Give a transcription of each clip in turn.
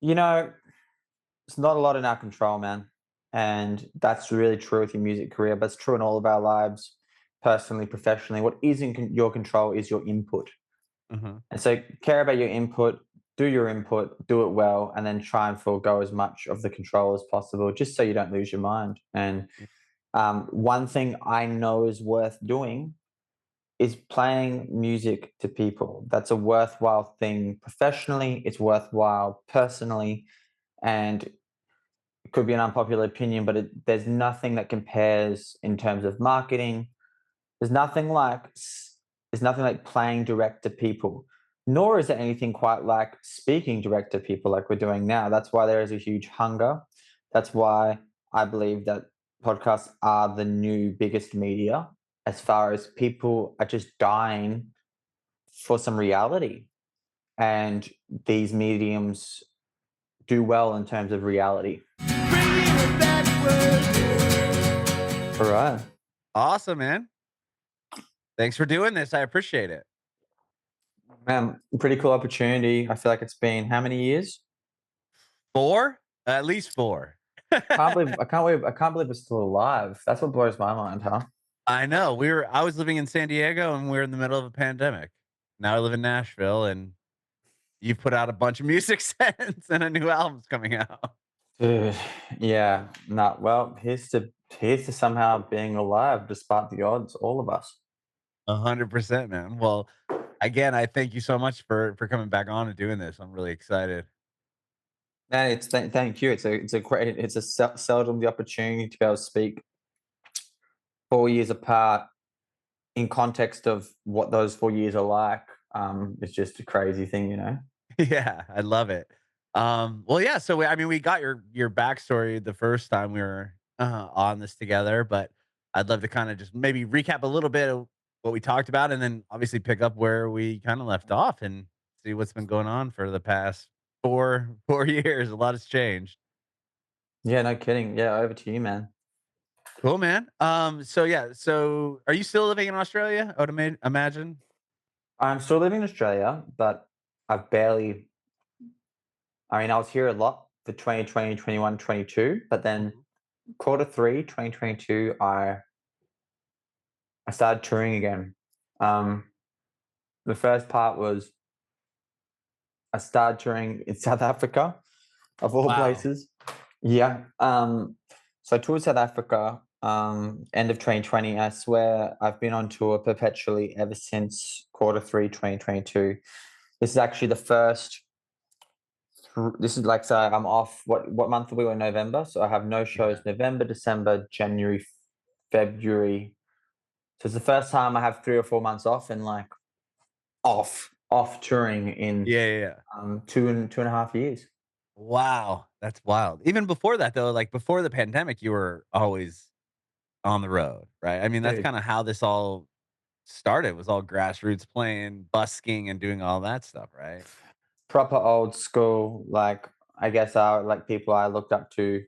You know, it's not a lot in our control, man. And that's really true with your music career, but it's true in all of our lives, personally, professionally. What is in your control is your input. Mhm. And so care about your input, do your input, do it well, and then try and forego as much of the control as possible, just so you don't lose your mind. And Yeah. one thing I know is worth doing is playing music to people. That's a worthwhile thing professionally, it's worthwhile personally, and it could be an unpopular opinion, but there's nothing that compares in terms of marketing. There's nothing like there's nothing like playing direct to people, nor is there anything quite like speaking direct to people like we're doing now. That's why there is a huge hunger. That's why I believe that podcasts are the new biggest media as far as people are just dying for some reality. And these mediums do well in terms of reality. Bringing it backward. All right. Awesome, man. Thanks for doing this. I appreciate it. Pretty cool opportunity. I feel like it's been how many years? 4? At least 4. I can't believe we're still alive. That's what blows my mind, huh? I know. I was living in San Diego and we're in the middle of a pandemic. Now I live in Nashville and you've put out a bunch of music since and a new album's coming out. Dude, yeah. Nah, well, here's to somehow being alive despite the odds, all of us. 100%, man. Well, again, I thank you so much for coming back on and doing this. I'm really excited. And thank you. It's seldom the opportunity to be able to speak 4 years apart in context of what those 4 years are like. It's just a crazy thing, you know. Yeah, I love it. Well, yeah. So I mean, we got your backstory the first time we were on this together, but I'd love to kind of just maybe recap a little bit of what we talked about, and then obviously pick up where we kind of left off and see what's been going on for the past four years. A lot has changed. Yeah, no kidding. Yeah, over to you, man. Cool, man. So yeah. So are you still living in Australia? I would imagine. I'm still living in Australia, but I've barely I mean, I was here a lot for 2020, 21, 22, but then Mhm. quarter three, 2022, I started touring again. Um, the first part was I started touring in South Africa, of all Wow. places. Yeah. So I toured South Africa end of 2020. I swear I've been on tour perpetually ever since quarter three, 2022. This is actually the first. This is like so I'm off. What month are we in November? So I have no shows Yeah. November, December, January, February. So it's the first time I have 3 or 4 months off and like off touring in Yeah. Yeah. Yeah. two and a half years. Wow, that's wild. Even before that though, like before the pandemic, you were always on the road, right? I mean, that's Dude, kinda how this all started, was all grassroots playing, busking, and doing all that stuff, right? proper old school. Like I guess like people I looked up to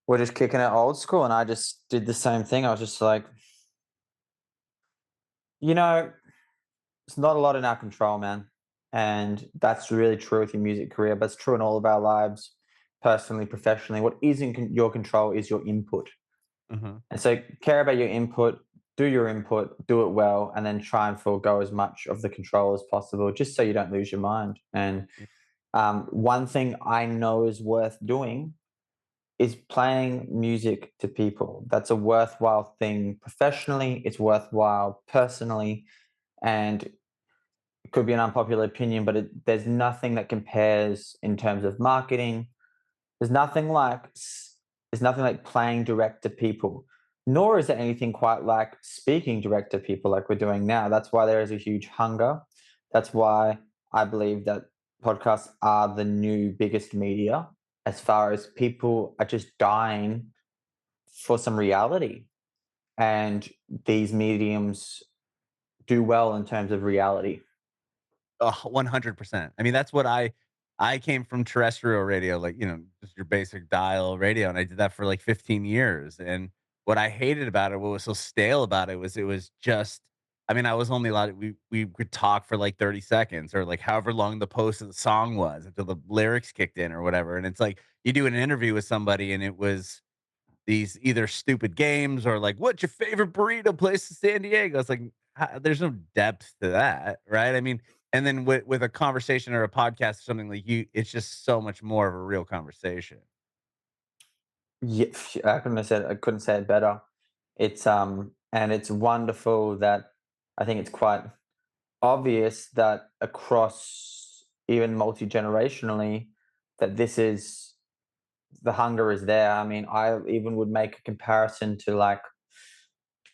were just kicking it old school, and I just did the same thing. I was just like, you know, it's not a lot in our control, man. And that's really true with your music career, but it's true in all of our lives, personally, professionally. What is in your control is your input. Mhm. And so care about your input, do it well, and then try and forego as much of the control as possible, just so you don't lose your mind. And Yeah. one thing I know is worth doing is playing music to people. That's a worthwhile thing professionally, it's worthwhile personally, and it could be an unpopular opinion, but there's nothing that compares in terms of marketing. There's nothing like there's nothing like playing direct to people, nor is there anything quite like speaking direct to people like we're doing now. That's why there is a huge hunger. That's why I believe that podcasts are the new biggest media as far as people are just dying for some reality. And these mediums do well in terms of reality. 100%. I mean, that's what I came from terrestrial radio, like, just your basic dial radio, and I did that for, like, 15 years, and what I hated about it, what was so stale about it was just I mean, I was only allowed we could talk for like 30 seconds or like however long the post of the song was until the lyrics kicked in or whatever. And it's like you do an interview with somebody and it was these either stupid games or like, what's your favorite burrito place in San Diego? It's like there's no depth to that, right? I mean, and then with a conversation or a podcast or something like you, it's just so much more of a real conversation. Yeah, I couldn't say it better. It's and it's wonderful that I think it's quite obvious that across even multi-generationally that this is the hunger is there. I mean, I even would make a comparison to like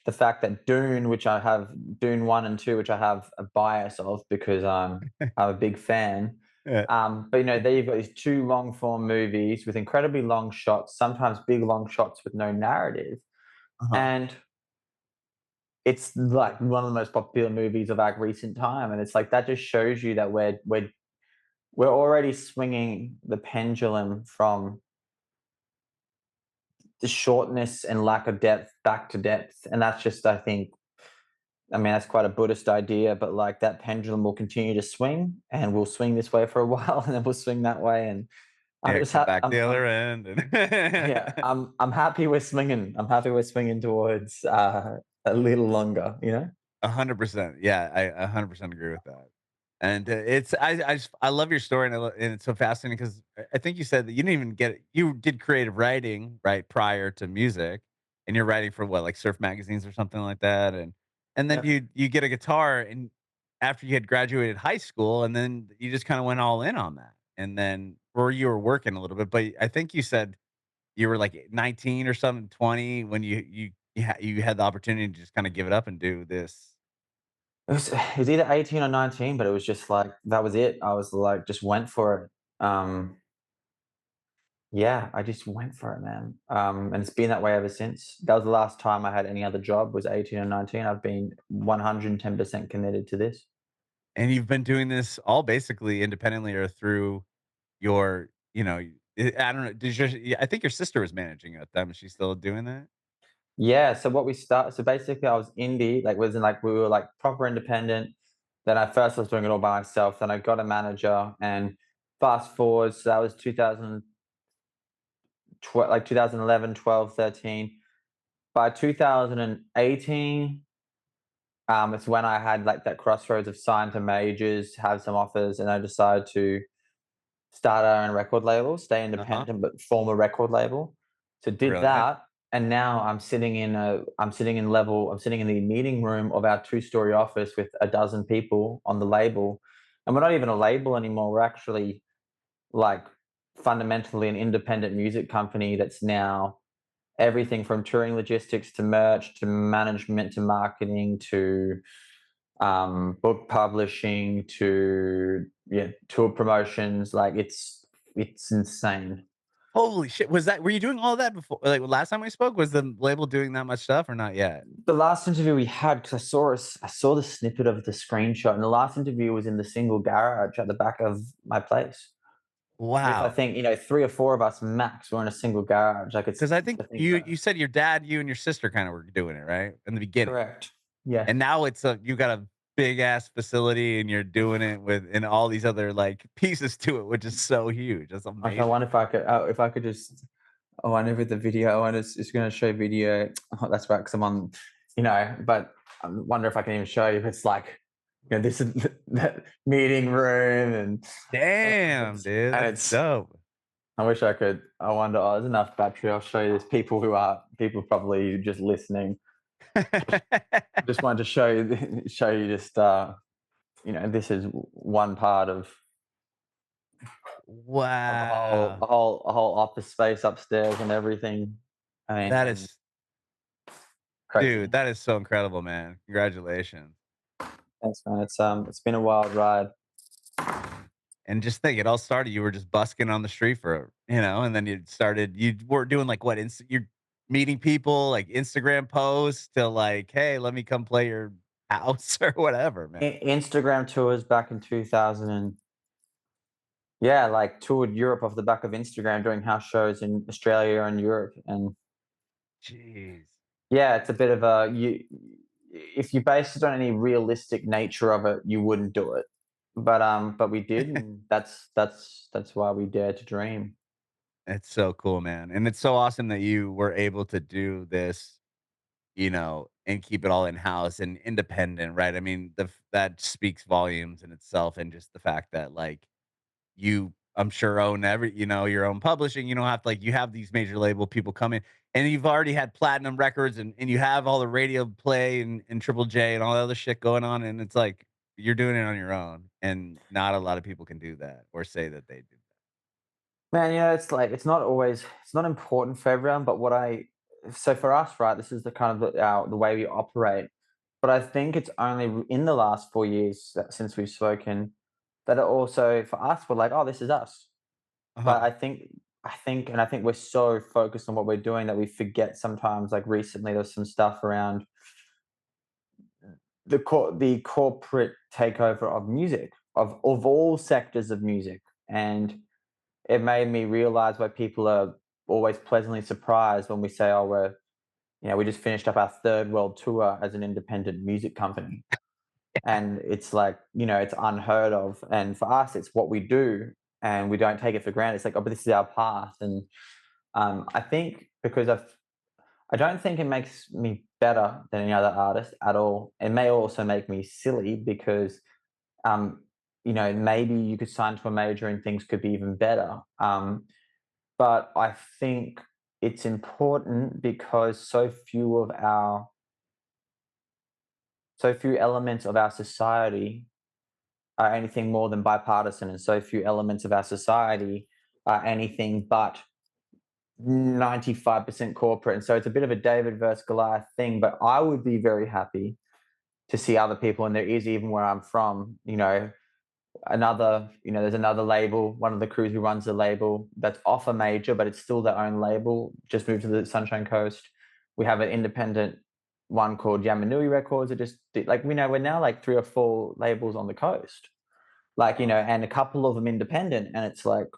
the fact that Dune, which I have Dune 1 and 2, which I have a bias of because I'm a big fan. Yeah. But there you've got these two long form movies with incredibly long shots, sometimes big long shots with no narrative. Uh-huh. And it's like one of the most popular movies of like recent time. And it's like that just shows you that we're already swinging the pendulum from the shortness and lack of depth back to depth. And that's just, I mean, that's quite a Buddhist idea, but like that pendulum will continue to swing and we'll swing this way for a while and then we'll swing that way. And I'm Yeah, just, come back the other end yeah, and I'm happy we're swinging. I'm happy we're swinging towards a little longer. 100%. Yeah, I 100% agree with that. And it's I love your story and it's so fascinating because I think you said that you didn't even get you did creative writing right prior to music, and you're writing for what like surf magazines or something like that, and then Yep. you get a guitar and after you had graduated high school, and then you just kind of went all in on that, and then or you were working a little bit, but I think you said you were like 19 or something, 20 when you had the opportunity to just kind of give it up and do this. It was either 18 or 19, but it was just like that was it. I was like, just went for it. Yeah, I just went for it, man. And it's been that way ever since. That was the last time I had any other job was 18 or 19. I've been 110% committed to this. And you've been doing this all basically independently or through your, I don't know. Yeah, I think your sister was managing it at the time. Is she still doing that? Yeah, so basically I was indie, like was in like we were like proper independent. Then I first was doing it all by myself. Then I got a manager and fast forward, so that was 2012, like 2011, 12, 13. By 2018, it's when I had like that crossroads of sign to majors, have some offers, and I decided to start our own record label, stay Uh-huh. independent, but form a record label. So did Brilliant. that, and now I'm sitting in the meeting room of our two-story office with a dozen people on the label, and we're not even a label anymore. We're actually like fundamentally an independent music company that's now everything from touring logistics to merch to management to marketing to book publishing to tour promotions. Like it's insane. Holy shit. Were you doing all that before? Like last time we spoke, was the label doing that much stuff or not yet? The last interview we had, because I saw the snippet of the screenshot, and the last interview was in the single garage at the back of my place. With I Wow. think three or four of us max were in a single garage. Like it's Because I think I think you said your dad, you and your sister kind of were doing it, right? In the beginning. correct. Yes. And now you got a big ass facility and you're doing it with and all these other like pieces to it, which is so huge. That's Like I amazing. wonder if I could just. Oh, I know with the video. I wonder it's going to show video. Oh, that's right, because I'm on. But I wonder if I can even show you. If it's like, this is the meeting room, Damn, dude, and that's it's. dope. I wish I could. I wonder. Oh, there's enough battery. I'll show you this. People probably just listening. Just wanted to show you, just this is one part of Wow. a whole office space upstairs and everything. I mean, That is crazy. dude, that is so incredible, man. Congratulations. Thanks, man. It's been a wild ride. And just think, it all started, you were just busking on the street and then you were doing like what, you're meeting people, like Instagram posts to like, "Hey, let me come play your house," or whatever, man. Instagram tours back in 2000 and yeah, like toured Europe off the back of Instagram doing house shows in Australia and Europe. And Jeez. yeah, it's a bit of a if you based it on any realistic nature of it, you wouldn't do it. But we did, and that's why we dare to dream. It's so cool, man, and it's so awesome that you were able to do this, and keep it all in-house and independent, right? I mean, that speaks volumes in itself, and just the fact that, like, you, I'm sure, own your own publishing. You don't have to, like, you have these major label people come in, and you've already had platinum records, and you have all the radio play and Triple J and all the other shit going on, and it's like, you're doing it on your own, and not a lot of people can do that or say that they do. Man, it's like it's not important for everyone, but what I so for us, right, this is the kind of the way we operate. But I think it's only in the last 4 years since we've spoken that it also for us we're like, oh, this is us. But Uh-huh. I think we're so focused on what we're doing that we forget sometimes. Like recently, there's some stuff around the corporate takeover of music of all sectors of music, and it made me realize why people are always pleasantly surprised when we say, "Oh, we just finished up our third world tour as an independent music company." And it's like, it's unheard of. And for us, it's what we do, and we don't take it for granted. It's like, oh, but this is our path. And I think because I don't think it makes me better than any other artist at all. It may also make me silly because, um, maybe you could sign to a major and things could be even better. But I think it's important because so few elements of our society are anything more than bipartisan, and so few elements of our society are anything but 95% corporate. And so it's a bit of a David versus Goliath thing, but I would be very happy to see other people, and there is even where I'm from, there's another label, one of the crews who runs the label that's off a major, but it's still their own label, just moved to the Sunshine Coast. We have an independent one called Yamanui Records. It just like we're now like 3 or 4 labels on the coast, like and a couple of them independent, and it's like,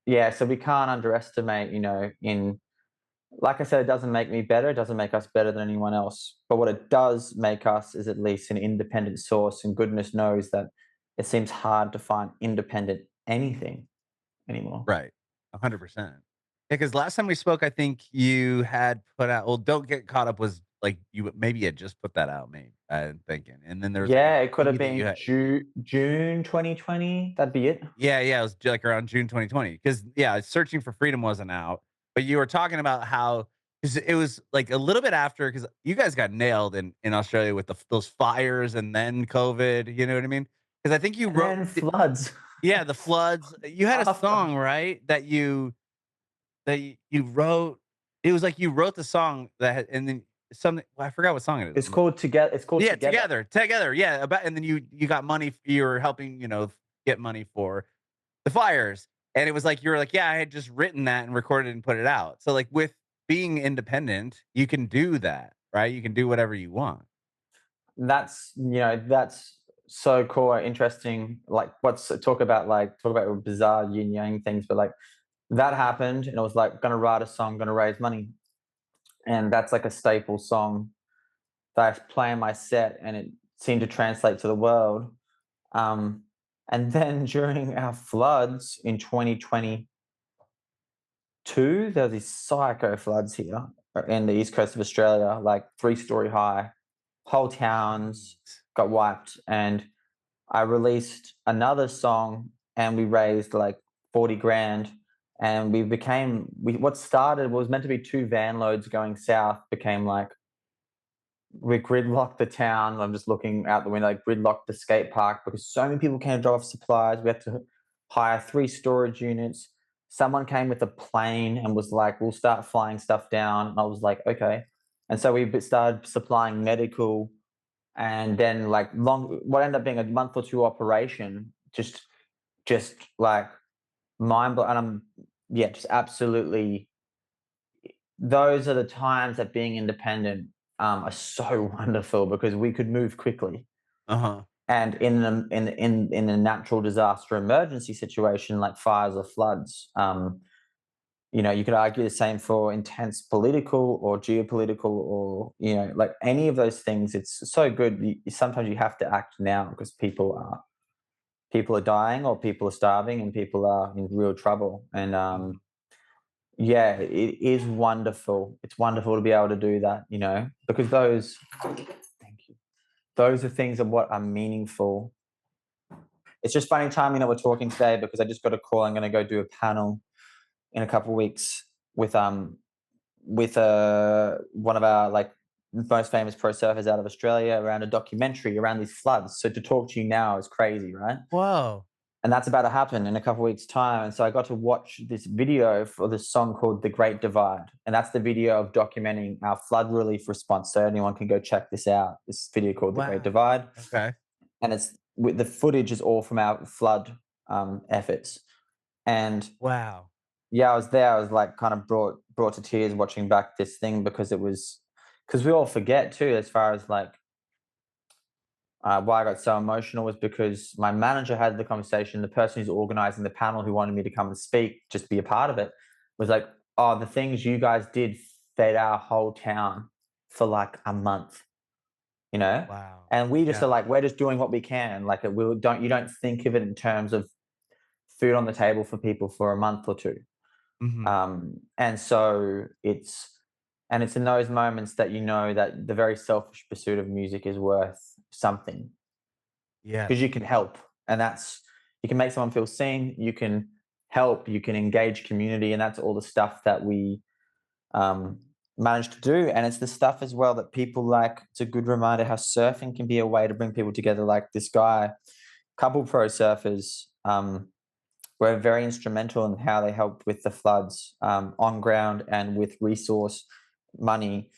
yeah, so we can't underestimate, in like I said, it doesn't make me better. It doesn't make us better than anyone else. But what it does make us is at least an independent source. And goodness knows that it seems hard to find independent anything anymore. Right. 100%. Yeah, because last time we spoke, I think you had put out, well, "Don't Get Caught Up" was, like, you maybe had just put that out, maybe, I'm thinking, and then there was, like, an Yeah, it could have EP that you been had. June 2020. That'd be it. Yeah, yeah, it was, like, around June 2020. Because yeah, "Searching for Freedom" wasn't out, but you were talking about how, 'cause it was, like, a little bit after, because you guys got nailed in Australia with those fires and then COVID, you know what I mean? Because I think you And wrote then floods yeah, the floods. You had a after. song, right, that you wrote. It was like you wrote the song that had, and then something, well, I forgot what song it is. It's called Together. It's called Yeah, Together. together, yeah, about, and then you got money, you were helping, get money for the fires, and it was like, you were like, "Yeah, I had just written that and recorded and put it out." So, like, with being independent, you can do that, right? You can do whatever you want. That's so cool and interesting. Like, what's talk about bizarre yin yang things, but like that happened, and it was like gonna write a song, gonna raise money, and that's like a staple song that I play in my set, and it seemed to translate to the world. Um, and then during our floods in 2022, there was these psycho floods here in the east coast of Australia, like 3-story high. Whole towns Jeez. got wiped, and I released another song, and we raised like 40 grand. And what started was meant to be 2 van loads going south became like we gridlocked the town. I'm just looking out the window, like gridlocked the skate park because so many people came to drop off supplies. We had to hire 3 storage units. Someone came with a plane and was like, "We'll start flying stuff down." And I was like, "Okay." And so we started supplying medical, and then like what ended up being a month or two operation, just like mind blowing. And I'm yeah, just absolutely those are the times that being independent are so wonderful because we could move quickly. Uh-huh. And in a natural disaster emergency situation like fires or floods, You could argue the same for intense political or geopolitical or, like any of those things. It's so good. Sometimes you have to act now because people are dying or people are starving and people are in real trouble. And Mhm. yeah, it is wonderful. It's wonderful to be able to do that, because thank you. Those are things of what are meaningful. It's just funny timing that we're talking today because I just got a call. I'm going to go do a panel in a couple of weeks with one of our like most famous pro surfers out of Australia around a documentary around these floods. So to talk to you now is crazy, right? Whoa. And that's about to happen in a couple of weeks' time. And so I got to watch this video for this song called "The Great Divide," and that's the video of documenting our flood relief response. So anyone can go check this out. This video called "The Great Wow. Divide," Okay. and the footage is all from our flood efforts. And Wow. yeah, I was there. I was like kind of brought to tears watching back this thing because we all forget too. As far as like why I got so emotional was because my manager had the conversation. The person who's organizing the panel, who wanted me to come and speak, just be a part of it, was like, "Oh, the things you guys did fed our whole town for like a month, you know." Wow. And we just Yeah. are like, we're just doing what we can. Like, you don't think of it in terms of food on the table for people for a month or two. Mhm. And so it's in those moments that you know that the very selfish pursuit of music is worth something because Yes. you can help, and that's you can make someone feel seen, you can help, you can engage community, and that's all the stuff that we um, manage to do. And it's the stuff as well that people like. It's a good reminder how surfing can be a way to bring people together. Like this guy, couple pro surfers. Were very instrumental in how they helped with the floods on ground and with resource, money,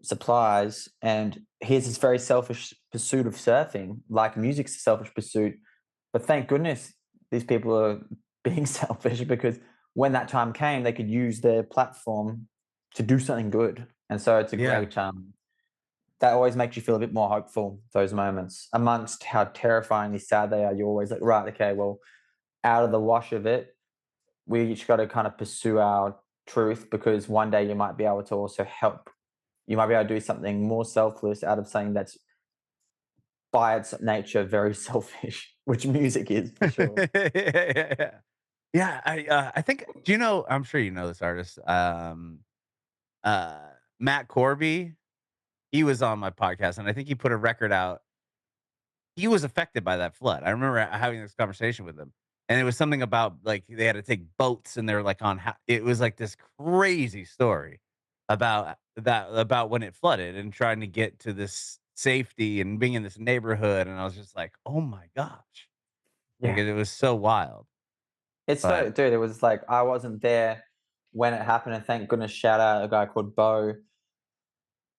supplies. And here's this very selfish pursuit of surfing, like music's a selfish pursuit. But thank goodness these people are being selfish because when that time came, they could use their platform to do something good. And so it's a Yeah. great, that always makes you feel a bit more hopeful, those moments. Amongst how terrifyingly sad they are, you're always like, right, okay, well, out of the wash of it, we just got to kind of pursue our truth because one day you might be able to also help. You might be able to do something more selfless out of something that's by its nature very selfish, which music is for sure. Yeah. Yeah, I think do you know I'm sure you know this artist, uh, Matt Corby? He was on my podcast, and I think he put a record out. He was affected by that flood. I remember having this conversation with him, and it was something about, like, they had to take boats, and they're, like, on ho it was, like, this crazy story about when it flooded and trying to get to this safety and being in this neighborhood, and I was just like, "Oh my gosh." Like, Yeah. it was so wild, It's but so, dude, it was like I wasn't there when it happened. And thank goodness, shout out a guy called Bo.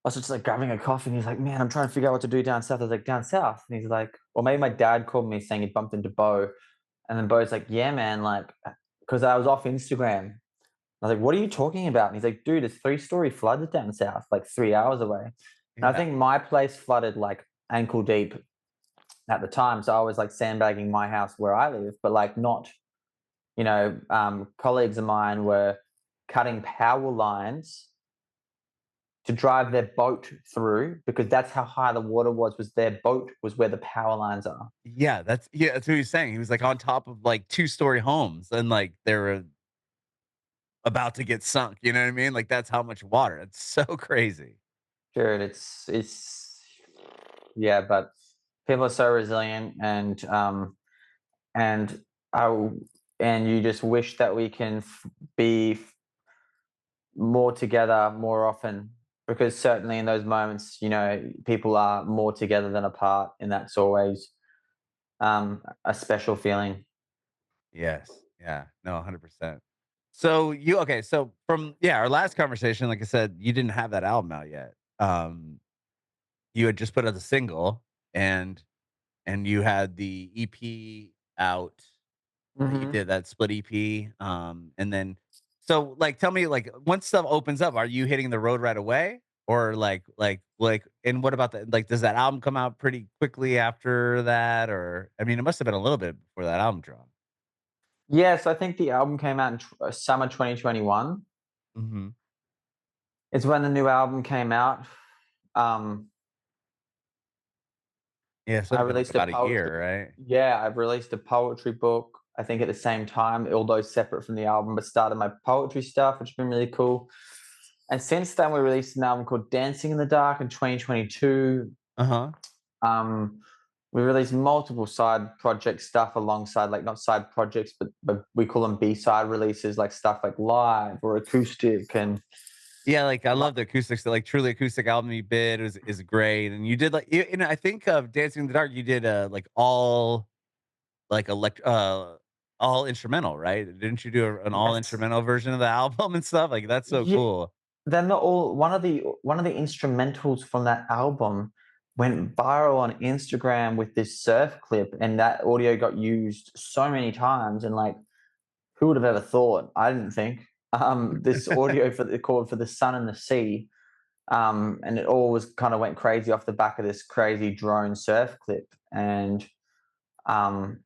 I was just like grabbing a coffee and he's like, man, I'm trying to figure out what to do down south. I was like, down south? And he's like, or maybe my dad called me saying he bumped into Bo. And then Bo's like, yeah, man, like, because I was off Instagram. I was like, "What are you talking about?" And he's like, "Dude, it's three-story floods down south, like 3 hours away." And I yeah. think my place flooded like ankle deep at the time, so I was like sandbagging my house where I live, but like not, colleagues of mine were cutting power lines to drive their boat through because that's how high the water was. Was their boat was where the power lines are. Yeah, that's what he was saying. He was, like, on top of, like, two-story homes, and, like, they were about to get sunk, you know what I mean? Like, that's how much water. It's so crazy. Sure, it's yeah, but people are so resilient and I and you just wish that we can be more together more often because certainly in those moments, people are more together than apart, and that's always a special feeling. Yes. Yeah. No, 100%. So you okay, so from our last conversation, like I said, you didn't have that album out yet. You had just put out the single and you had the EP out that you Hmm. did, that split EP, and then so, like, tell me, like, once stuff opens up, are you hitting the road right away? Or, and what about does that album come out pretty quickly after that? Or, I mean, it must have been a little bit before that album dropped. Yeah, so I think the album came out in summer 2021. Mhm. It's when the new album came out. Um, Yeah, so I it's been like released a about a poetry. year, right? Yeah, I've released a poetry book. I think at the same time, although separate from the album, but started my poetry stuff, which has been really cool. And since then, we released an album called Dancing in the Dark in 2022. Uh-huh. Um, we released multiple side project stuff alongside, like not side projects, but we call them B-side releases, like stuff like live or acoustic and Yeah, like, I lo- love the acoustics, the, like, truly acoustic album you did is great, and you did, like and I think of Dancing in the Dark, you did, like, all, like, all instrumental, right? Didn't you do an all yes, instrumental version of the album and stuff? Like, that's so yeah. cool. Then the all one of the instrumentals from that album went viral on Instagram with this surf clip, and that audio got used so many times. And like, who would have ever thought? I didn't think this audio for the called for the sun and the sea. And it all was kind of went crazy off the back of this crazy drone surf clip. And um,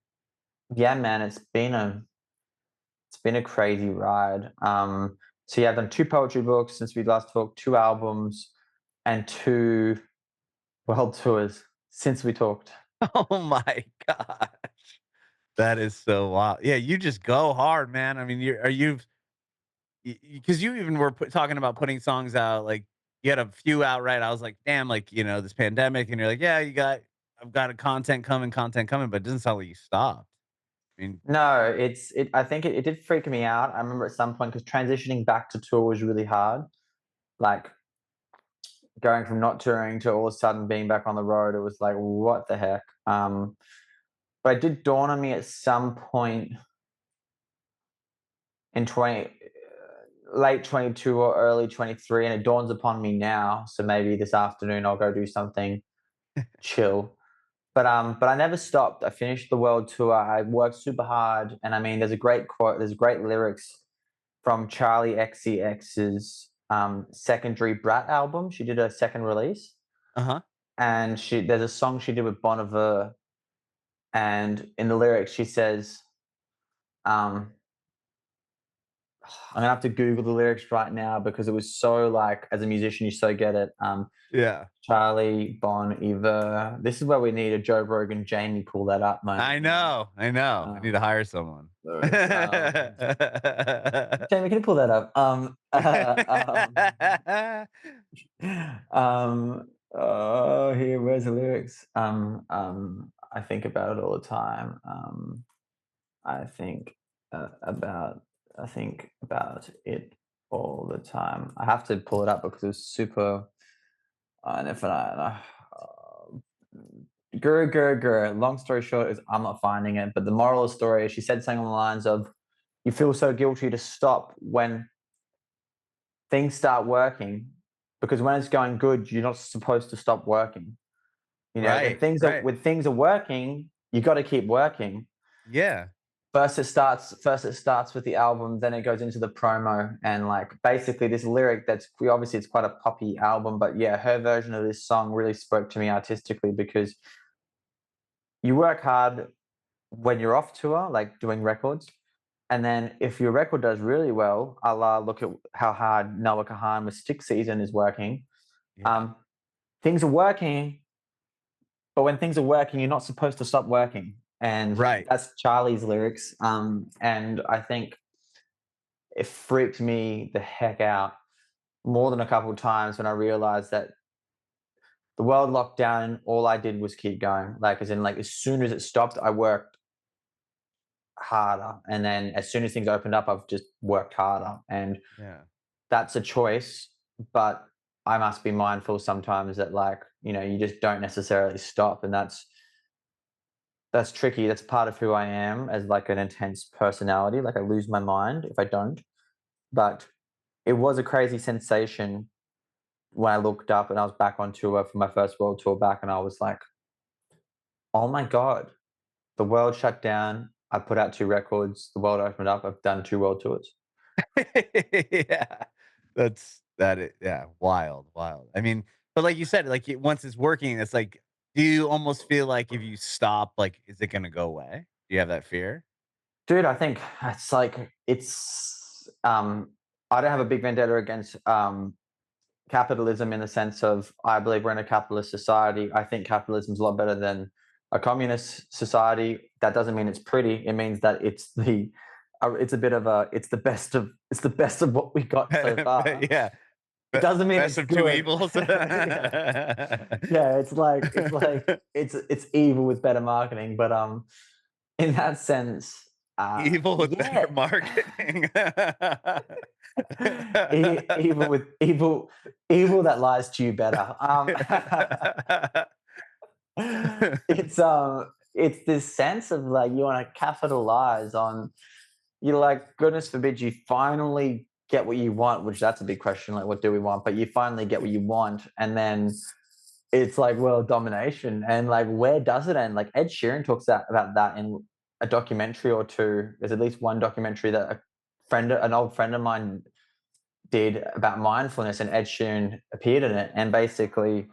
yeah, man, it's been a crazy ride. So yeah, I've done two poetry books since we last talked, two albums, and two world tours since we talked. Oh my gosh. That is so wild. Yeah, you just go hard, man. I mean, you've because you even were talking about putting songs out, like, you had a few out, right? I was like, damn, like, this pandemic, and you're like, yeah, I've got a content coming, but it doesn't sound like you stopped. I mean, No, I think it did freak me out. I remember at some point because transitioning back to tour was really hard. Like going from not touring to all of a sudden being back on the road, it was like, what the heck? But it did dawn on me at some point in 20 late 22 or early 23, and it dawns upon me now. So maybe this afternoon I'll go do something chill. But I never stopped. I finished the world tour. I worked super hard, and I mean, there's a great quote. There's great lyrics from Charlie XCX's Secondary Brat album. She did a second release, uh-huh. and she there's a song she did with Bon Iver, and in the lyrics she says, um, I'm gonna have to Google the lyrics right now because it was so like as a musician you so get it. Yeah. Charlie Bon Iver. This is where we need a Joe Rogan Jamie pull that up moment, I you know. know, I know. I need to Um, hire someone. lyrics. Jamie, can you pull that up? Here, where's the lyrics? I think about it all the time. I think about I think about it all the time. I have to pull it up because it was super. And if I, grr grr grr. Long story short is I'm not finding it. But the moral of the story is she said something along the lines of, "You feel so guilty to stop when things start working, because when it's going good, you're not supposed to stop working. You know, Right, right. when things are working, you got to keep working." Yeah, First it starts with the album, then it goes into the promo, and like basically this lyric that's obviously it's quite a poppy album, but yeah, her version of this song really spoke to me artistically because you work hard when you're off tour, like doing records. And then if your record does really well, a la look at how hard Noah Kahan with Stick Season is working. yeah. Um, things are working, but when things are working, you're not supposed to stop working. And Right. that's Charlie's lyrics. And I think it freaked me the heck out more than a couple of times when I realized that the world locked down. All I did was keep going. Like, as in, like, as soon as it stopped, I worked harder. And then as soon as things opened up, I've just worked harder. And Yeah. that's a choice. But I must be mindful sometimes that, like, you know, you just don't necessarily stop. And that's tricky. That's part of who I am as like an intense personality. Like I lose my mind if I don't. But it was a crazy sensation when I looked up and I was back on tour for my first world tour back, and I was like, "Oh my god, the world shut down. I put out two records. The world opened up. I've done two world tours." Yeah. Yeah, wild, wild. I mean, but like you said, like, once it's working, it's like, do you almost feel like if you stop, like, is it gonna go away? Do you have that fear? Dude, I think it's like I don't have a big vendetta against capitalism in the sense of I believe we're in a capitalist society. I think capitalism is a lot better than a communist society. That doesn't mean it's pretty. It means that it's a bit of a it's the best of what we got so far. Yeah, It doesn't mean best it's of two good. evils. Yeah. Yeah, it's evil with better marketing, but in that sense, Evil with better yeah. marketing. Evil with evil that lies to you better. It's this sense of like you want to capitalize on you like goodness forbid you finally get what you want, which that's a big question, like what do we want? But you finally get what you want, and then it's like world domination. And like where does it end? Like Ed Sheeran talks about that in a documentary or two. There's at least one documentary that an old friend of mine did about mindfulness, and Ed Sheeran appeared in it. And basically,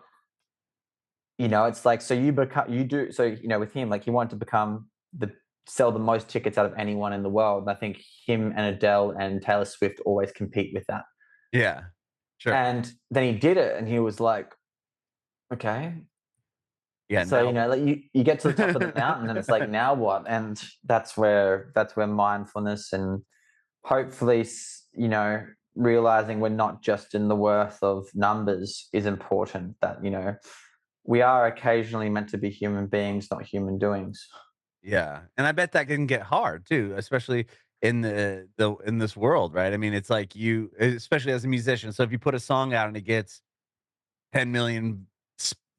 it's like so you become you do so with him, like he wanted to become the sell the most tickets out of anyone in the world. And I think him and Adele and Taylor Swift always compete with that. Yeah, sure. And then he did it, and he was like, okay. Yeah, So now like you get to the top of the mountain, and it's like now what? And that's where mindfulness and hopefully realizing we're not just in the worth of numbers is important. That we are occasionally meant to be human beings, not human doings. yeah, and I bet that can get hard too, especially in the in this world, right? I mean, it's like you especially as a musician, so if you put a song out and it gets 10,000,000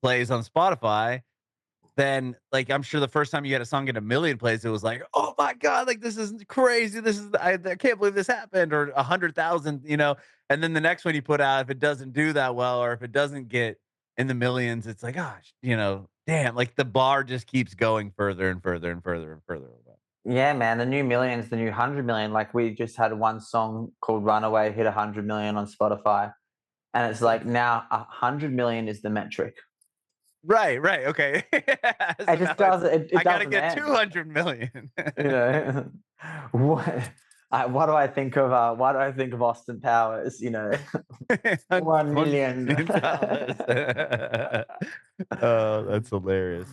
plays on Spotify, then, like, I'm sure the first time you had a song get 1,000,000 plays, it was like, "Oh my god, like, this is crazy, this is I can't believe this happened," or 100,000, and then the next one you put out, if it doesn't do that well, or if it doesn't get in the millions, it's like, "Gosh," damn, like, the bar just keeps going further and further and further and further away. Yeah, man, the new millions, the new 100 million. Like we just had one song called "Runaway" hit 100 million on Spotify, and it's like now 100 million is the metric. Right, right, okay. It So now just it's, doesn't. It "I gotta doesn't get end. 200,000,000." You know, what? What do I think of? Why do I think of Austin Powers? 1 million. $1,000,000. Oh, that's hilarious.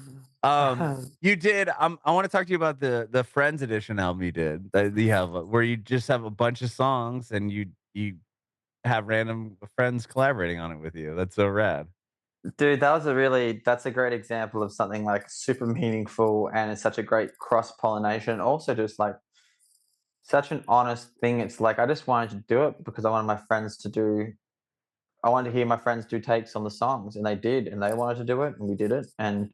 You did, I wanna talk to you about the Friends Edition album you did, that you have, where you just have a bunch of songs and you have random friends collaborating on it with you. That's so rad. Dude, that's a great example of something like super meaningful, and it's such a great cross pollination. Also, just like such an honest thing. It's like I just wanted to do it because I wanted my friends to do. I wanted to hear my friends do takes on the songs, and they did, and they wanted to do it, and we did it. And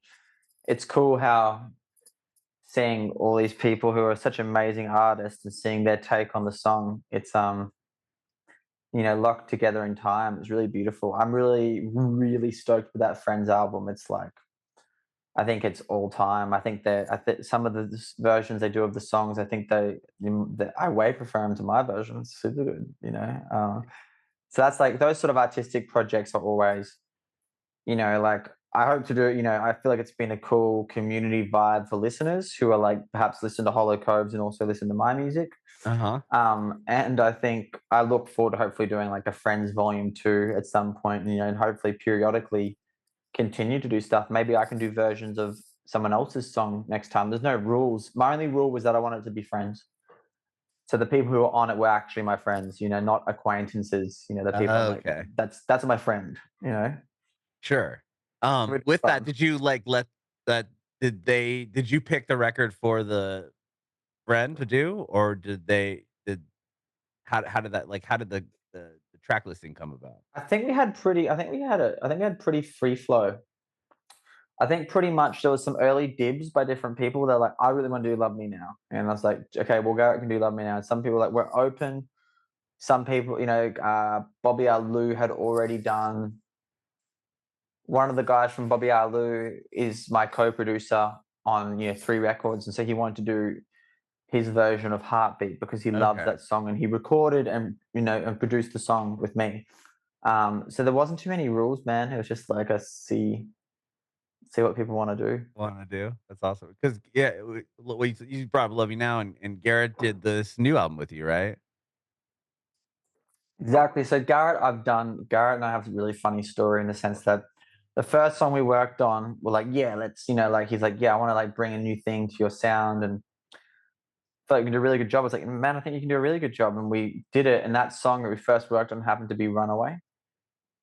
it's cool how seeing all these people who are such amazing artists and seeing their take on the song. It's locked together in time. It's really beautiful. I'm really, really stoked with that Friends album. It's like I think it's all time. I think some of the versions they do of the songs, I think I way prefer them to my version. It's super good. So that's like those sort of artistic projects are always, like I hope to do it. I feel like it's been a cool community vibe for listeners who are like perhaps listen to Hollow Coves and also listen to my music. Uh-huh. And I think I look forward to hopefully doing like a Friends Volume 2 at some point, and hopefully periodically continue to do stuff. Maybe I can do versions of someone else's song next time. There's no rules. My only rule was that I wanted it to be friends. So the people who were on it were actually my friends, not acquaintances. The people I'm like, Okay. that's my friend. Sure. Which is With that, fun. did you, like, let that did you pick the record for the friend to do, or did how did that, like, how did the track listing come about? I think we had pretty free flow. I think pretty much there was some early dibs by different people. They're like, I really want to do Love Me Now. And I was like, okay, well, Garrett can do Love Me Now. And some people like, we're open. Some people, Bobby Alou had already done. One of the guys from Bobby Alou is my co-producer on 3 records. And so he wanted to do his version of Heartbeat because he loves Okay. that song, and he recorded and produced the song with me. So there wasn't too many rules, man. It was just like a see see what people want to do. wanna do. That's awesome. Because yeah, you brought up "Love You Now," and Garrett did this new album with you, right? Exactly. So Garrett and I have a really funny story in the sense that the first song we worked on, we're like, yeah, let's, like he's like, yeah, I want to like bring a new thing to your sound and feel like you can do a really good job. I was like, man, I think you can do a really good job. And we did it. And that song that we first worked on happened to be Runaway.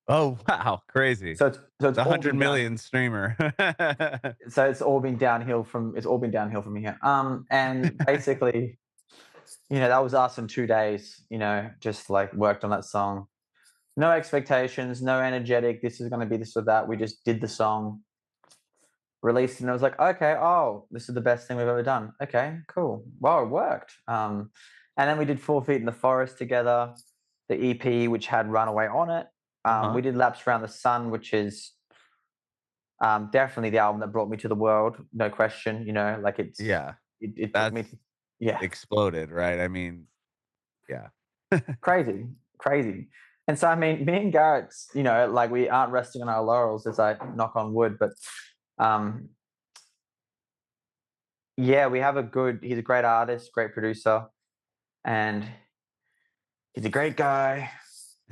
Oh, wow, crazy. So it's The all 100 been down. million streamer. So it's all been downhill from here. And basically, that was us in 2 days. Just like worked on that song. No expectations, no energetic. This is going to be this or that. We just did the song, released it, and I was like, okay, oh, this is the best thing we've ever done. Okay, cool. Wow, it worked. And then we did 4 Feet in the Forest together, the EP, which had Runaway on it. Uh-huh. We did Laps Around the Sun, which is definitely the album that brought me to the world, no question. Like Yeah, it took me that's to, yeah, exploded, right? I mean, yeah. crazy, crazy. And so, I mean, me and Garrett's, like we aren't resting on our laurels, as I knock on wood, but um, yeah, he's a great artist, great producer, and he's a great guy.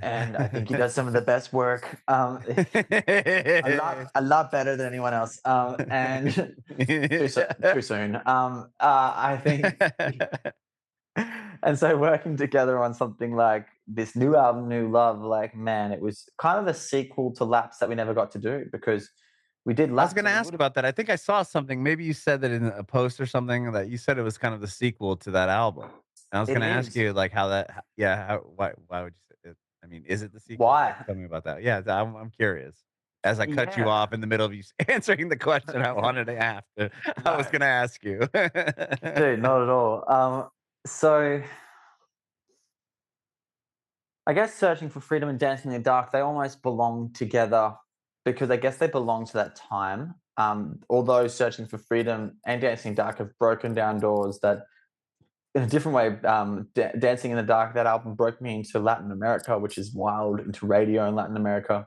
And I think he does some of the best work. A lot better than anyone else. And too soon. I think, and so working together on something like this new album, New Love, like man, it was kind of a sequel to Laps that we never got to do because we did I was Laps gonna and we ask would. about that. I think I saw something. Maybe you said that in a post or something that you said it was kind of the sequel to that album. And I was It gonna ask is. you like how that, yeah, why would you say it? I mean, is it the sequel? Like, Why? tell me about that. Yeah, I'm curious. As I cut you Yeah. off in the middle of you answering the question I wanted to ask, I was No, gonna ask you. dude, not at all. So I guess Searching for Freedom and Dancing in the Dark, they almost belong together because I guess they belong to that time. Although Searching for Freedom and Dancing in the Dark have broken down doors that, in a different way, Dancing in the Dark, that album broke me into Latin America, which is wild, into radio in Latin America.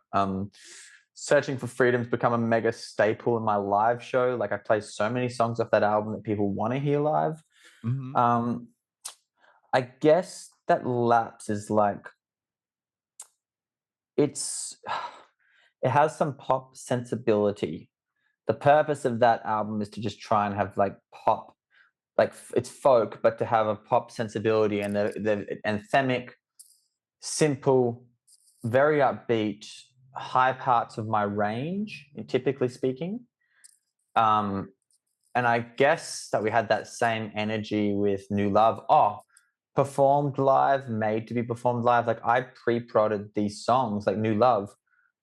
Searching for Freedom's become a mega staple in my live show. Like I play so many songs off that album that people want to hear live. Mhm. Um, I guess that Lapse is like it's it has some pop sensibility. The purpose of that album is to just try and have like pop, like it's folk, but to have a pop sensibility and the anthemic, simple, very upbeat, high parts of my range, typically speaking. Um, and I guess that we had that same energy with New Love. Oh, performed live, made to be performed live. Like I pre-prodded these songs, like New Love.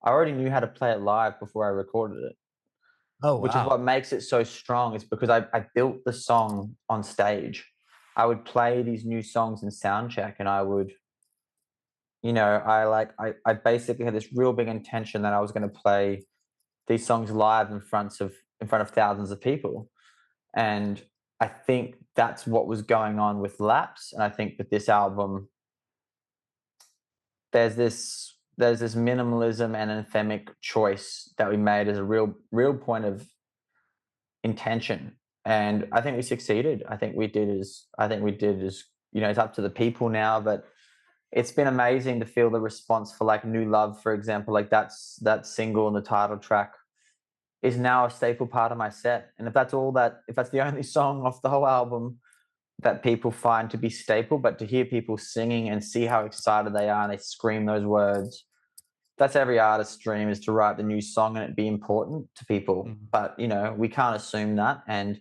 I already knew how to play it live before I recorded it, Oh, which is wow. what makes it so strong. It's because I built the song on stage. I would play these new songs in sound check and I would, I basically had this real big intention that I was going to play these songs live in front of thousands of people. And I think that's what was going on with Laps. And I think with this album, there's this minimalism and anthemic choice that we made as a real point of intention. And I think we succeeded. I think we did as it's up to the people now, but it's been amazing to feel the response for like New Love, for example. Like that single and the title track is now a staple part of my set. And if that's the only song off the whole album that people find to be staple, but to hear people singing and see how excited they are and they scream those words, that's every artist's dream, is to write the new song and it be important to people. Mhm. But we can't assume that. And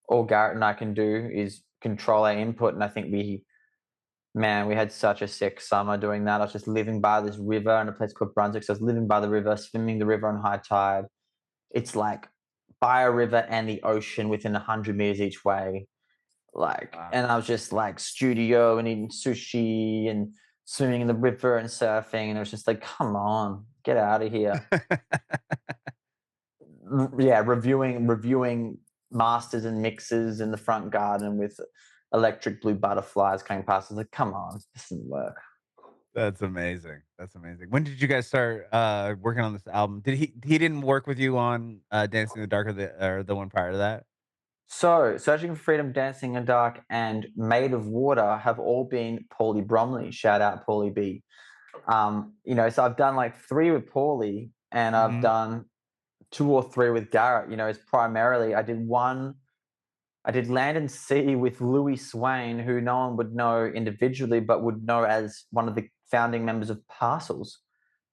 all Garrett and I can do is control our input. And I think we had such a sick summer doing that. I was just living by this river in a place called Brunswick. So I was living by the river, swimming the river on high tide. It's like by a river and the ocean within 100 meters each way. Like, Wow. and I was just like studio and eating sushi and swimming in the river and surfing. And it was just like, come on, get out of here. Yeah, reviewing masters and mixes in the front garden with electric blue butterflies coming past. I was like, come on, this doesn't work. That's amazing. That's amazing. When did you guys start, working on this album? Did he didn't work with you on, Dancing in the Dark or the one prior to that? So, Searching for Freedom, Dancing in the Dark, and Made of Water have all been Paulie Bromley. Shout out Paulie B. So I've done like three with Paulie, and I've Mhm. done two or three with Garrett. It's primarily I did Land and Sea with Louis Swain, who no one would know individually, but would know as one of the founding members of Parcels. Oh,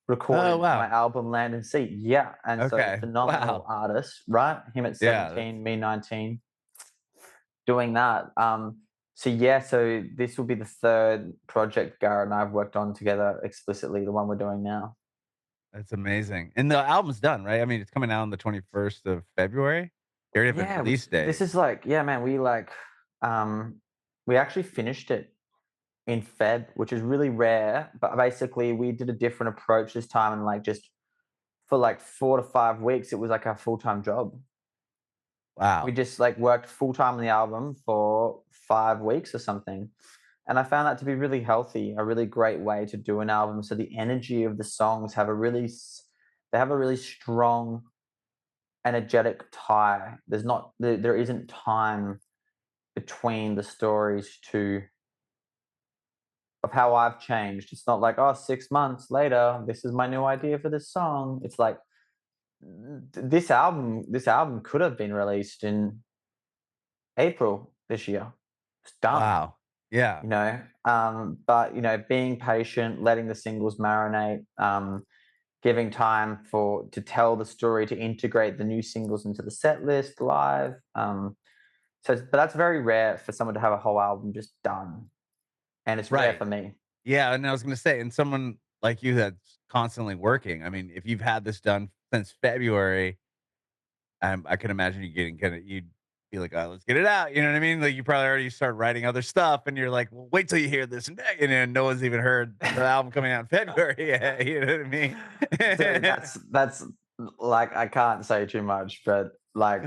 Recorded my wow. album Land and Sea. Yeah. And so Okay. phenomenal Wow. artist, right? Him at Yeah, that's 17, me 19, doing that. So this will be the third project Garrett and I have worked on together explicitly, the one we're doing now. that's amazing. And the album's done, right? I mean, it's coming out on the 21st of February? You already have a Yeah, release this date. is like, yeah, man, we actually finished it in Feb, which is really rare. But basically, we did a different approach this time, and like just for like 4 to 5 weeks, it was like our full time job. We Wow. just like worked full time on the album for 5 weeks or something, and I found that to be really healthy, a really great way to do an album. So the energy of the songs have they have a really strong energetic tie. There isn't time between the stories to of how I've changed. It's not like, oh, 6 months later, this is my new idea for this song. It's like this album could have been released in April this year. It's done, Wow. Yeah. but being patient, letting the singles marinate, giving time to tell the story, to integrate the new singles into the set list live. But that's very rare for someone to have a whole album just done, and it's rare Right. for me. Yeah, and I was gonna say, and someone like you that's constantly working, I mean, if you've had this done since February, I can imagine you getting kinda you'd be like, "Oh, let's get it out," you know what I mean? Like, you probably already start writing other stuff, and you're like, "Well, wait till you hear this next," and then no one's even heard the album coming out in February yet, you know what I mean? Dude, that's like I can't say too much, but like,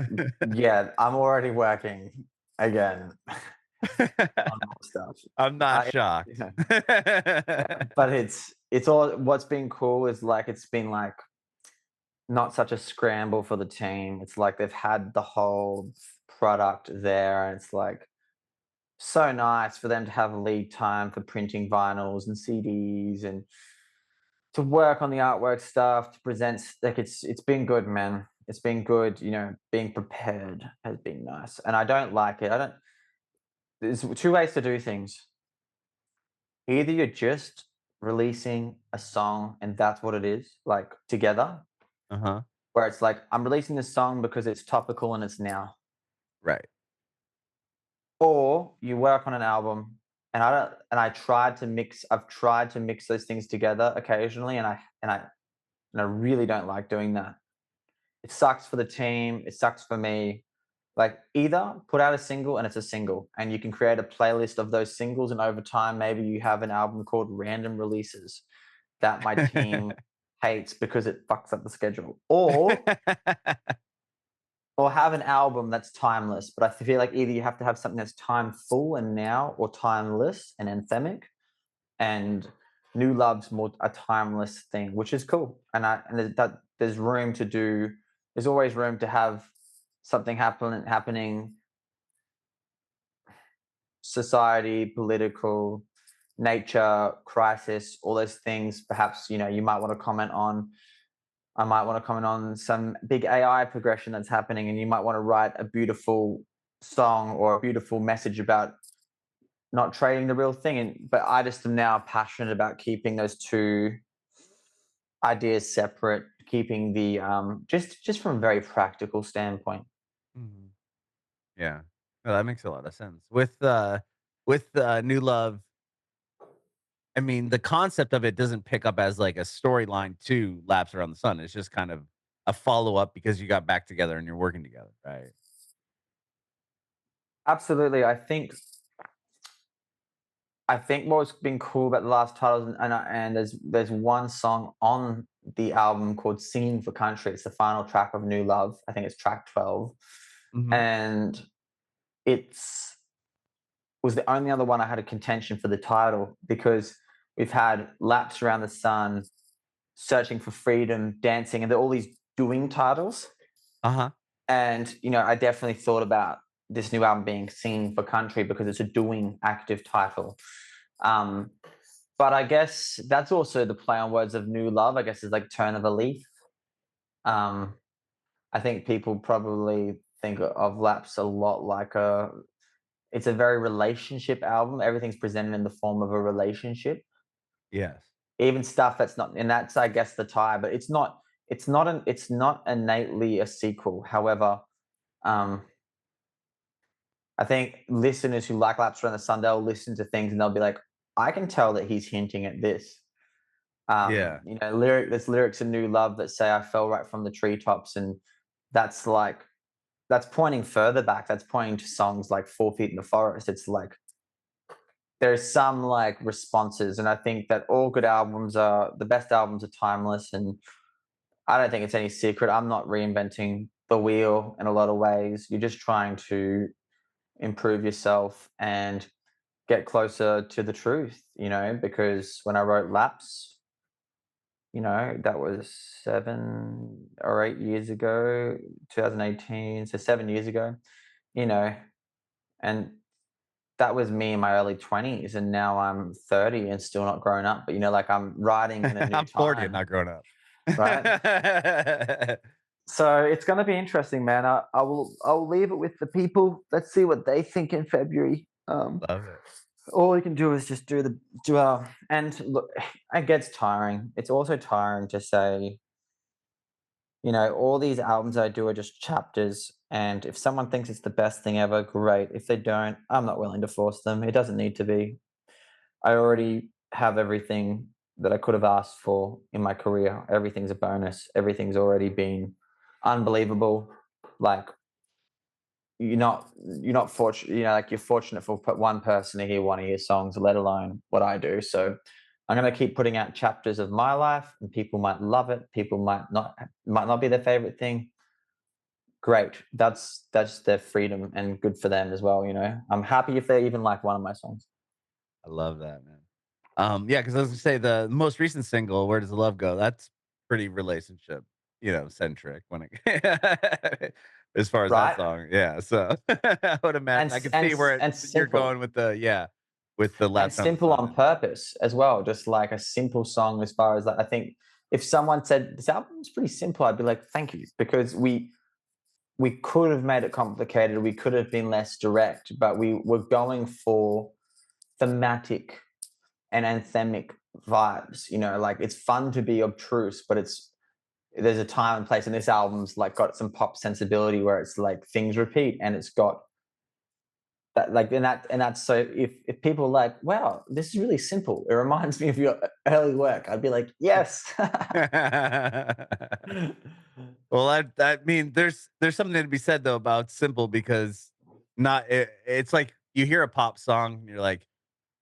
yeah, I'm already working again on more stuff. I'm not shocked. Yeah, but it's all what's been cool is like it's been like not such a scramble for the team. It's like they've had the whole product there, and it's like so nice for them to have lead time for printing vinyls and CDs and to work on the artwork stuff, to present like it's been good, man. It's been good, being prepared has been nice. And I don't like it. I don't There's two ways to do things. Either you're just releasing a song and that's what it is, like together, Uh-huh. where it's like I'm releasing this song because it's topical and it's now. Right. Or you work on an album and I don't and I've tried to mix those things together occasionally and I really don't like doing that. It sucks for the team, it sucks for me. Like either put out a single and it's a single and you can create a playlist of those singles, and over time maybe you have an album called Random Releases that my team hates because it fucks up the schedule. Or have an album that's timeless, but I feel like either you have to have something that's time full and now, or timeless and anthemic, and New Love's more a timeless thing, which is cool. There's room to do. There's always room to have something happening, society, political, nature, crisis, all those things. Perhaps you might want to comment on. I might want to comment on some big AI progression that's happening, and you might want to write a beautiful song or a beautiful message about not trading the real thing. But I just am now passionate about keeping those two ideas separate, keeping the just from a very practical standpoint. Mhm. Yeah. No, that makes a lot of sense. With, New Love, I mean, the concept of it doesn't pick up as like a storyline to Laps Around the Sun. It's just kind of a follow-up because you got back together and you're working together, right? Absolutely, I think what's been cool about the last titles, and there's one song on the album called "Singing for Country." It's the final track of New Love. I think it's track 12, Mhm. and it's was the only other one I had a contention for the title because we've had Laps Around the Sun, Searching for Freedom, Dancing, and they're all these doing titles. Uh-huh. And I definitely thought about this new album being Singing for Country because it's a doing active title. Um, but I guess that's also the play on words of new love. I guess is like turn of a leaf. Um, I think people probably think of Laps a lot like it's a very relationship album. Everything's presented in the form of a relationship. Yes. Even stuff that's not, and that's I guess the tie, but it's not innately a sequel. However, um, I think listeners who like Laps Around the Sun, they'll listen to things and they'll be like, I can tell that he's hinting at this. Yeah. There's lyrics in New Love that say I fell right from the treetops, and that's like that's pointing further back. That's pointing to songs like 4 Feet in the Forest. It's like there's some like responses, and I think that all good albums are the best albums are timeless, and I don't think it's any secret. I'm not reinventing the wheel in a lot of ways. You're just trying to improve yourself and get closer to the truth, because when I wrote Laps, that was 7 or 8 years ago, 2018, so 7 years ago, you know, and that was me in my early 20s, and now I'm 30 and still not grown up, but like I'm riding in a new I'm 40 and time, not grown up. right? So it's going to be interesting, man. I'll leave it with the people. Let's see what they think in February. Love it. All we can do is just do our and look. It gets tiring. It's also tiring to say, all these albums I do are just chapters. And if someone thinks it's the best thing ever, great. If they don't, I'm not willing to force them. It doesn't need to be. I already have everything that I could have asked for in my career. Everything's a bonus. Everything's already been unbelievable. Like you're not fortunate. Like you're fortunate for one person to hear one of your songs, let alone what I do. So I'm going to keep putting out chapters of my life, and people might love it. People might not be their favorite thing. Great. That's their freedom and good for them as well. I'm happy if they even like one of my songs. I love that, man. Yeah, because I was gonna say the most recent single, "Where Does the Love Go?" That's pretty relationship, centric when it as far as that Right. song. Yeah, so I would And imagine I s- could and see s- where and you're simple. going with the And laps on the simple sun. on purpose as well, just like a simple song. As far as I think if someone said this album's pretty simple, I'd be like, thank you, because we could have made it complicated, we could have been less direct, but we were going for thematic and anthemic vibes. Like it's fun to be obtruse, but there's a time and place, and this album's like got some pop sensibility where it's like things repeat, and it's got that like and that's so if people are like, wow, this is really simple, it reminds me of your early work, I'd be like, yes. Well, I mean, there's something to be said though about simple because it's like you hear a pop song and you're like,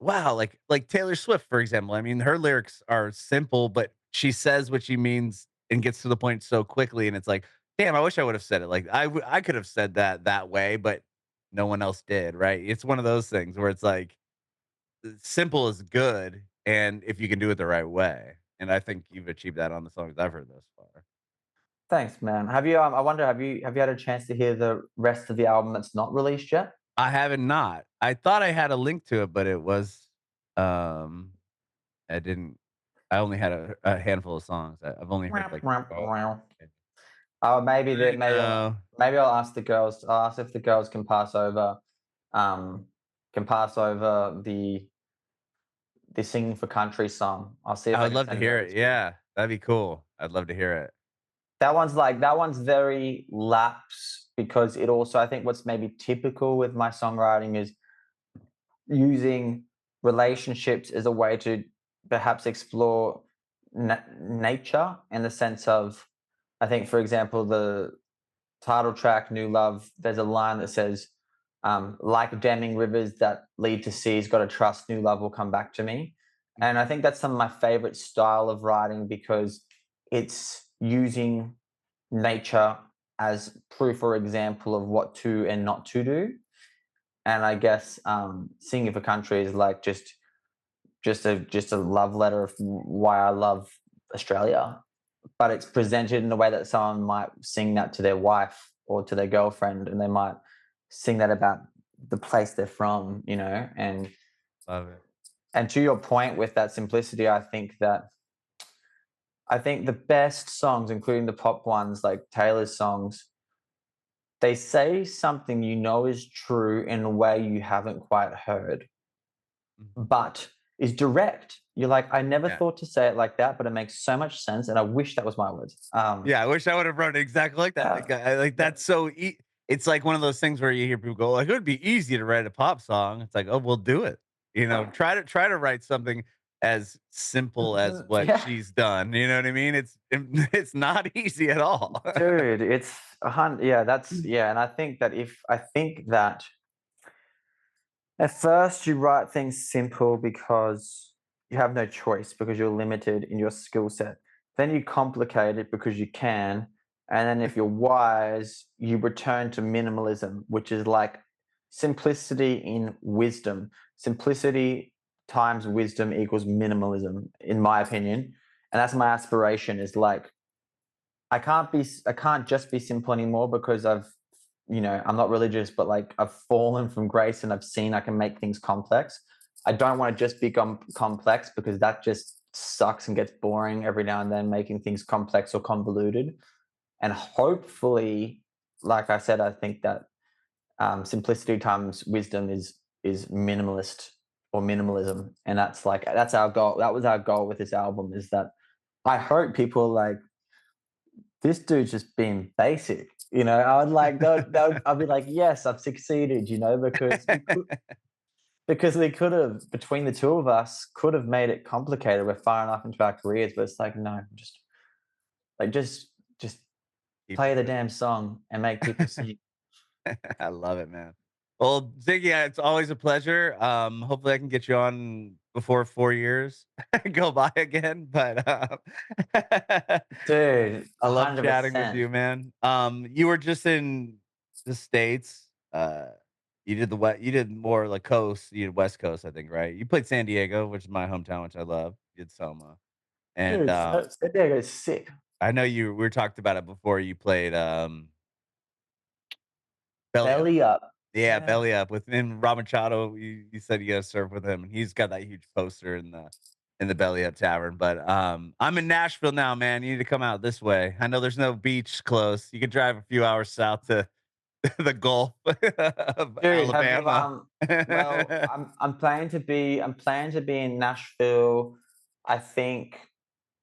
wow, like Taylor Swift, for example. I mean, her lyrics are simple, but she says what she means and gets to the point so quickly, and it's like, damn, I wish I would have said it. Like I could have said that way, but no one else did, right? It's one of those things where it's like simple is good, and if you can do it the right way. And I think you've achieved that on the songs I've heard thus far. Thanks, man. Have you I wonder, have you had a chance to hear the rest of the album that's not released yet? I haven't not. I thought I had a link to it, but it was um I didn't I only had a handful of songs. I've only heard like oh, okay. Oh, maybe I that know. maybe I'll ask the girls. I'll ask if the girls um, can pass over the Singing for Country song. I'll see if I I would can love to send it hear over it. to you. Yeah, that'd be cool. I'd love to hear it. That one's very laps, because it also, I think what's maybe typical with my songwriting is using relationships as a way to perhaps explore nature, in the sense of, I think, for example, the title track New Love, there's a line that says, like damming rivers that lead to seas, got to trust new love will come back to me. And I Mhm. think that's some of my favorite style of writing, because it's using nature as proof or example of what to and not to do. And I guess Singing for Country is like just just a love letter of why I love Australia, but it's presented in a way that someone might sing that to their wife or to their girlfriend, and they might sing that about the place they're from, Love it. and to your point with that simplicity, I think the best songs, including the pop ones like Taylor's songs, they say something is true in a way you haven't quite heard, Mhm. but is direct. You're like, I never Yeah. thought to say it like that, but it makes so much sense, and I wish that was my words. Yeah, I wish I would have wrote it exactly like that. Yeah, Like, like yeah, that's so it's like one of those things where you hear people go, like, it would be easy to write a pop song. It's like, oh, we'll do it. Try to write something as simple as what yeah, she's done. You know what I mean? It's it's not easy at all. dude, it's 100. Yeah, and I think that at first, you write things simple because you have no choice because you're limited in your skill set. Then you complicate it because you can. And then, if you're wise, you return to minimalism, which is like simplicity in wisdom. Simplicity times wisdom equals minimalism, in my opinion. And that's my aspiration is like, I can't just be simple anymore because I'm not religious, but like I've fallen from grace and I've seen I can make things complex. I don't want to just become complex because that just sucks and gets boring every now and then, making things complex or convoluted. And hopefully, like I said, I think that simplicity times wisdom is minimalist or minimalism, and that's our goal. That was our goal with this album. Is that I hope people like this dude's just being basic. I would like I'd be like, yes, I've succeeded. Because we could have between the two of us could have made it complicated. We're far enough into our careers, but it's like no, just Keep it play the simple. damn song and make people sing. I love it, man. Well, Ziggy, it's always a pleasure. Hopefully I can get you on before 4 years go by again. But Dude, I a love hundred chatting with percent. you, man. You were just in the States. You did you did more like coast, you did West Coast, I think, right? You played San Diego, which is my hometown, which I love. You did Soma. And Dude, San Diego's sick. I know we were talked about it before. You played Belly Up. Belly up. Yeah, Yeah. Belly Up with and Rob Machado, you said you gotta surf with him, and he's got that huge poster in the Belly Up Tavern, but, I'm in Nashville now, man, you need to come out this way. I know there's no beach close. You could drive a few hours south to the Gulf of Dude, have you Alabama. well, I'm planning to be in Nashville, I think,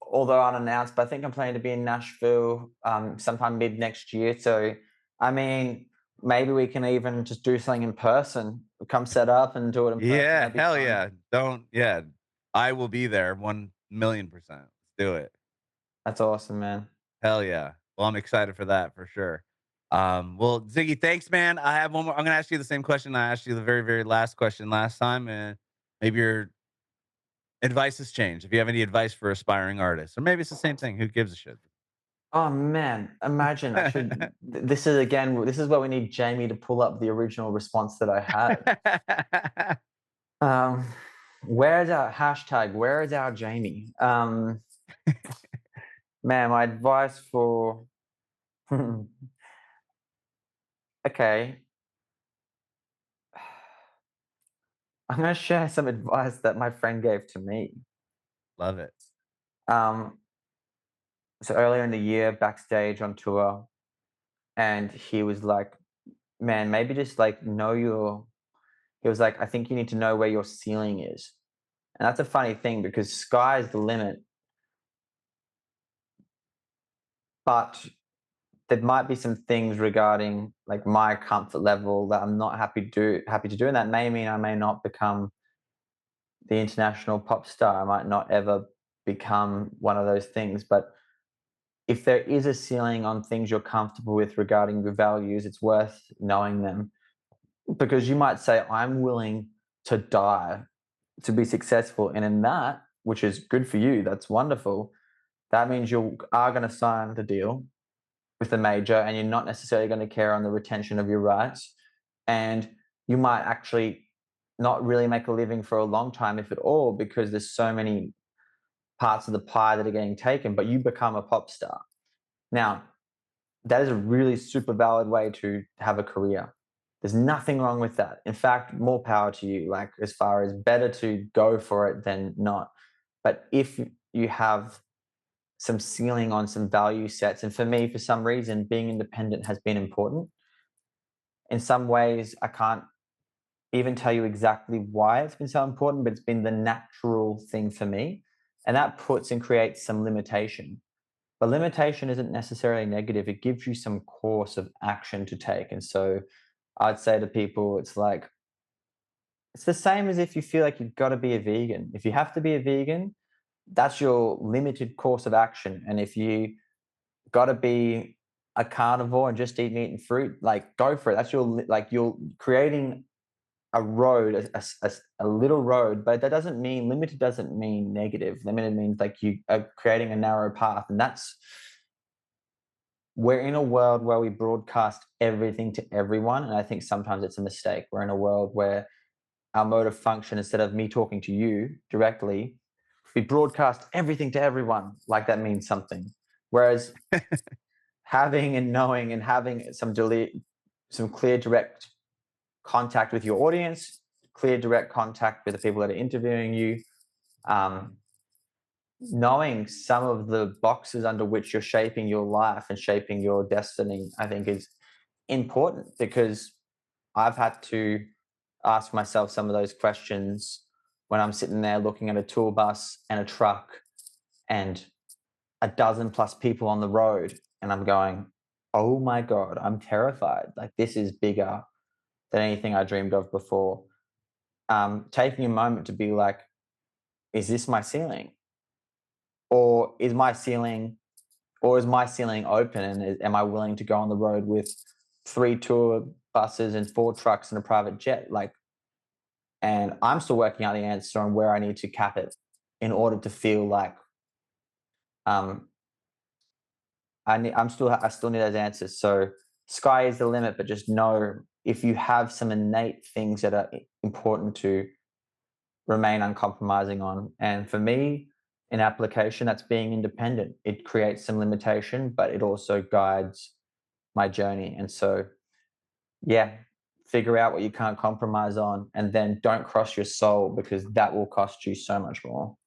although unannounced, but I think I'm planning to be in Nashville sometime mid next year. So I mean, maybe we can even just do something in person. Come set up and do it in person. Yeah, That'd be hell fun. yeah. Don't yeah. I will be there 1,000,000%. Let's do it. That's awesome, man. Hell yeah. Well, I'm excited for that for sure. Well, Ziggy, thanks, man. I have one more. I'm gonna ask you the same question I asked you the very, very last question last time, and maybe your advice has changed. If you have any advice for aspiring artists, or maybe it's the same thing. Who gives a shit? Oh man, imagine this is where we need Jamie to pull up the original response that I had. Um, where's our hashtag? Where is our Jamie? Man, my advice for okay, I'm gonna share some advice that my friend gave to me. Love it. Um, so earlier in the year, backstage on tour, and he was like, "Man, maybe just like know your." He was like, "I think you need to know where your ceiling is," and that's a funny thing because sky's the limit, but there might be some things regarding like my comfort level that I'm not happy to do, and that may mean I may not become the international pop star. I might not ever become one of those things, but if there is a ceiling on things you're comfortable with regarding your values, it's worth knowing them because you might say, I'm willing to die to be successful. And in that, which is good for you, that's wonderful. That means you are going to sign the deal with the major and you're not necessarily going to care on the retention of your rights. And you might actually not really make a living for a long time, if at all, because there's so many parts of the pie that are getting taken, but you become a pop star. Now, that is a really super valid way to have a career. There's nothing wrong with that. In fact, more power to you, like as far as better to go for it than not. But if you have some ceiling on some value sets, and for me, for some reason, being independent has been important. In some ways, I can't even tell you exactly why it's been so important, but it's been the natural thing for me. And that puts and creates some limitation. But limitation isn't necessarily negative. It gives you some course of action to take. And so I'd say to people, it's like, it's the same as if you feel like you've got to be a vegan. If you have to be a vegan, that's your limited course of action. And if you got to be a carnivore and just eat meat and fruit, like go for it. That's like you're creating a road, a little road, but that doesn't mean limited doesn't mean negative. Limited means like you are creating a narrow path. And that's, we're in a world where we broadcast everything to everyone. And I think sometimes it's a mistake. We're in a world where our mode of function, instead of me talking to you directly, we broadcast everything to everyone like that means something. Whereas having and knowing and having some clear, direct contact with your audience, clear, direct contact with the people that are interviewing you, knowing some of the boxes under which you're shaping your life and shaping your destiny, I think is important, because I've had to ask myself some of those questions when I'm sitting there looking at a tour bus and a truck and a dozen plus people on the road, and I'm going, oh my God, I'm terrified. Like, this is bigger than anything I dreamed of before. Taking a moment to be like, is this my ceiling? Or is my ceiling open, and am I willing to go on the road with 3 tour buses and 4 trucks and a private jet? Like, and I'm still working out the answer on where I need to cap it in order to feel like um, I still need those answers. So sky is the limit, but just know if you have some innate things that are important to remain uncompromising on. And for me, in application, that's being independent. It creates some limitation, but it also guides my journey. And so, yeah, figure out what you can't compromise on, and then don't cross your soul, because that will cost you so much more.